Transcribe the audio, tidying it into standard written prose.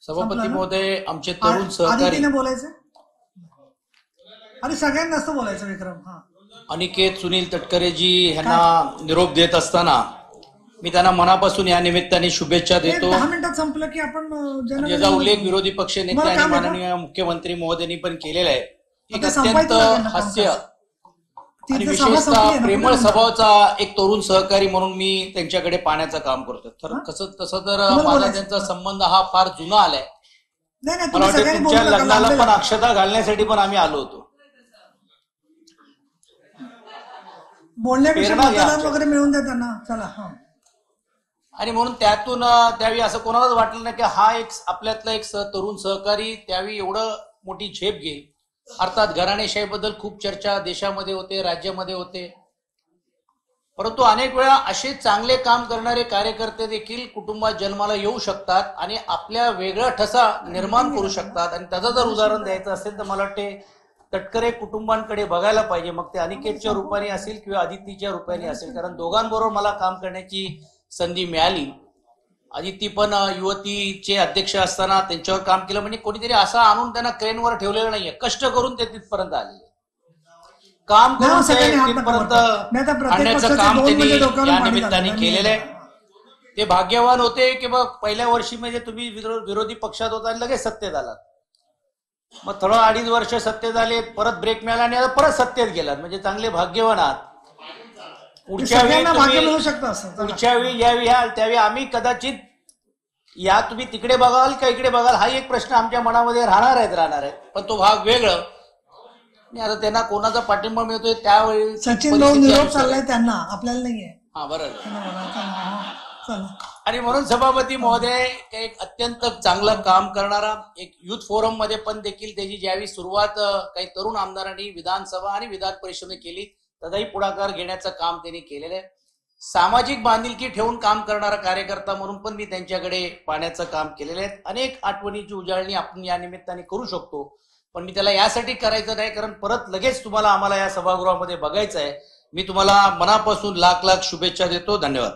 सभापती महोदय, आमचे तरुण सहकारी आदितीने बोलायचं आणि सगळ्यांना नसतं बोलायचं. विक्रम अनिकेत सुनील तटकरेजी यांना निरोप देत असताना मी त्यांना मनापासून या निमित्ताने शुभेच्छा देतो. 10 मिनिटात संपलं की आपण ज्याचा उल्लेख विरोधी पक्ष नेते आणि माननीय मुख्यमंत्री महोदयांनी पण केलेला आहे. एक अत्यंत हास्य आणि विशेषतः प्रेमळ स्वभावाचा एक तरुण सहकारी म्हणून मी त्यांच्याकडे पाहण्याचं काम करतो. तर तसं तर माझा त्यांचा संबंध हा फार जुना आलाय. मला वाटतं तुमच्या लग्नाला पण अक्षता घालण्यासाठी पण आम्ही आलो होतो. बोलण्यापेक्षा मतदान वगैरे मिळून द्या त्यांना. चला. आणि म्हणून त्यातून त्यावेळी असं कोणालाच वाटलं नाही की हा एक आपल्यातला एक तरुण सहकारी त्यावेळी एवढं मोठी झेप घेईल. अर्थात घराणेशाहीबद्दल खूप चर्चा देशामध्ये होते, राज्यामध्ये होते, परंतु अनेक वेळा असे चांगले काम करणारे कार्यकर्ते देखील कुटुंबात जन्माला येऊ शकतात आणि आपल्या वेगळा ठसा निर्माण करू शकतात. आणि त्याचं जर उदाहरण द्यायचं असेल तर मला वाटते तटकरे कुटुंबांकडे बघायला पाहिजे. मग ते अनिकेतच्या रूपाने असेल किंवा आदितीच्या रूपाने असेल, कारण दोघांबरोबर मला काम करण्याची संधी मिळाली. आदिती पण युवतीचे अध्यक्ष असताना त्यांच्यावर काम केलं. म्हणजे कोणीतरी असं आणून त्यांना क्रेनवर ठेवलेलं नाहीये, कष्ट करून ते तिथपर्यंत आलेले, काम करून तिथपर्यंत आणण्याचं काम त्यांनी या निमित्ताने केलेलं आहे. ते भाग्यवान होते की मग पहिल्या वर्षी म्हणजे तुम्ही विरोधी पक्षात होता आणि लगेच सत्तेत आलात. मग थोडं 2.5 वर्ष सत्तेत आले, परत ब्रेक मिळाला आणि परत सत्तेत गेलात. म्हणजे चांगले भाग्यवान आहात. पुढच्या वेळी यावेळी याल त्यावेळी आम्ही कदाचित या तुम्ही तिकडे बघाल का इकडे बघाल हा एक प्रश्न आमच्या मनामध्ये राहणार आहे. पण तो भाग वेगळं. आता त्यांना कोणाचा पाठिंबा मिळतोय त्यावेळी सचिन भाऊ निरोप चाललाय त्यांना, आपल्याला नाहीये. हा बरोबर. आणि म्हणून सभापती महोदय एक अत्यंत चांगलं काम करणारा एक युथ फोरम मध्ये पण देखील त्याची ज्यावेळी सुरुवात काही तरुण आमदारांनी विधानसभा आणि विधान परिषदेने केली तदाही पुढाकार घेण्याचं काम त्यांनी केलेलं आहे. सामाजिक बांधिलकी ठेवून काम करणारा कार्यकर्ता म्हणून पण मी त्यांच्याकडे पाहण्याचं काम केलेलं आहे. अनेक आठवणीची उजाळणी आपण या निमित्ताने करू शकतो, पण मी त्याला यासाठी करायचं नाही कारण परत लगेच तुम्हाला आम्हाला या सभागृहामध्ये बघायचं आहे. मी तुम्हाला मनापासून लाख लाख शुभेच्छा देतो. धन्यवाद.